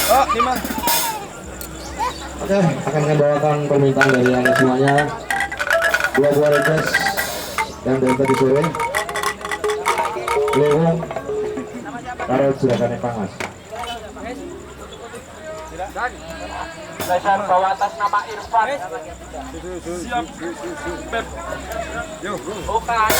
Oh, lima. Oke, akan saya bawakan permintaan dari anda semuanya. Dua buah request yang dari tadi sore. Lewung, karena sudah kami pangas. Lesan bawa atas nama Irfan. Siap. Beb. Yo. Bukan.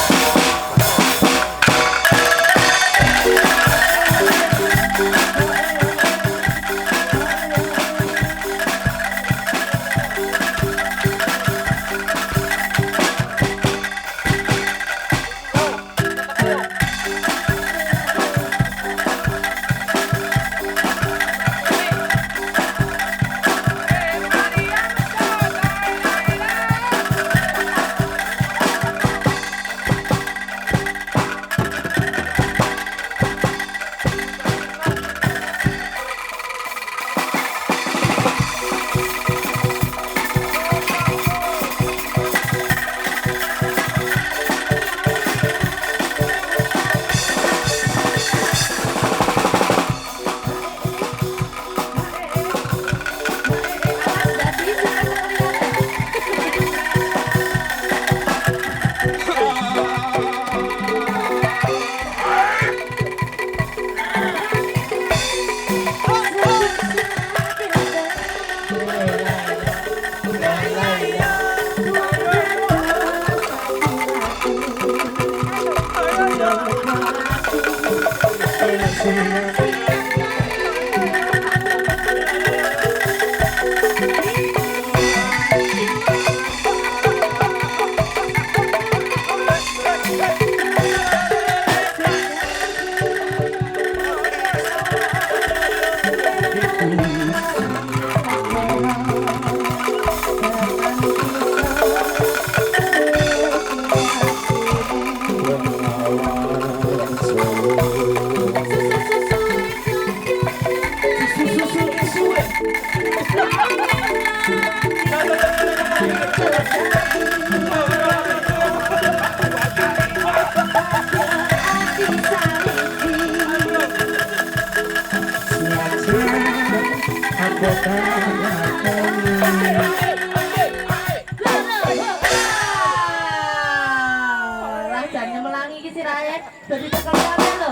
Jangan melangi ki sirahe dadi tekan kabeh lho.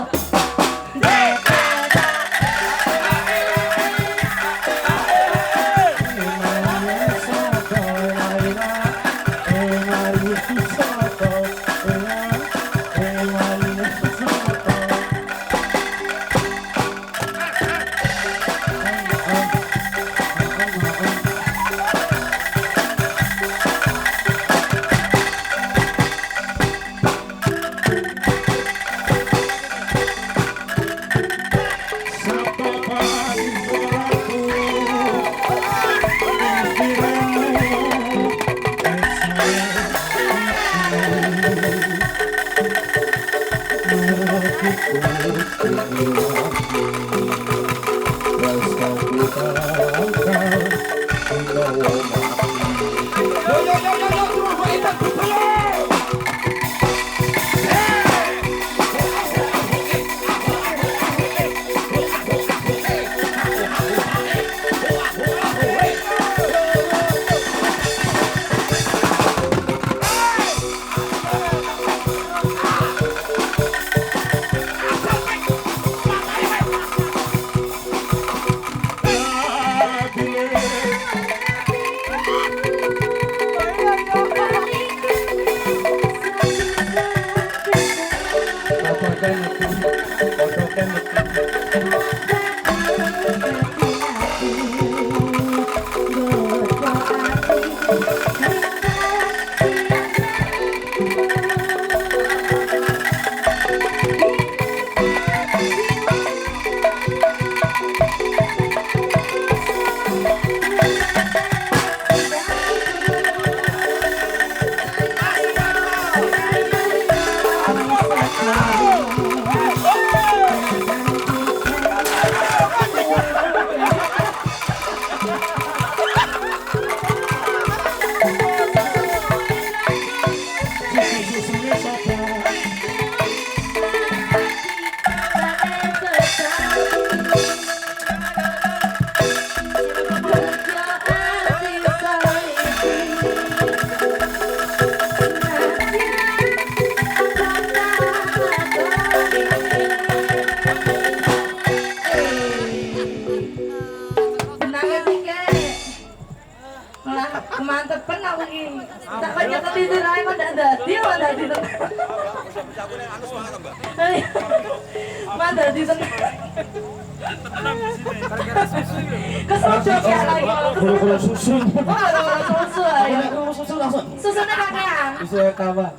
Kemantepen aku ini. Tak banyak ketidur aja kok ndak dadi kok dadi. Mana dadi seneng. Kesocok ya lagi. Kalau susu. Oh, kalau susu ayo. Kalau susu langsung. Susunya kakean. Susu kawa.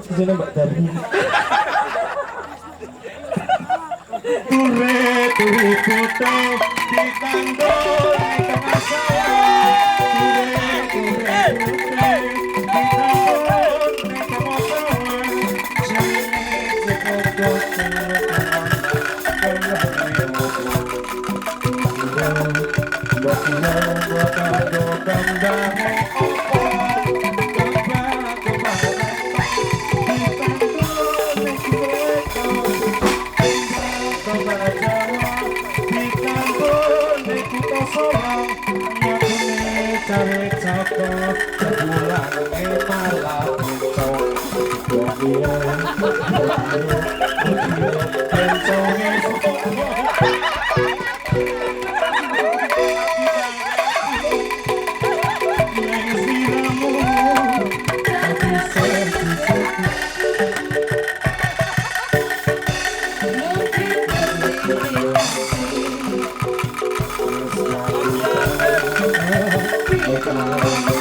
Susunya Mbak Darmi. Ture putih di tanggul di tengah sawah. Ture putih di tanggul di tengah sawah. Sini cukup Terima kasih.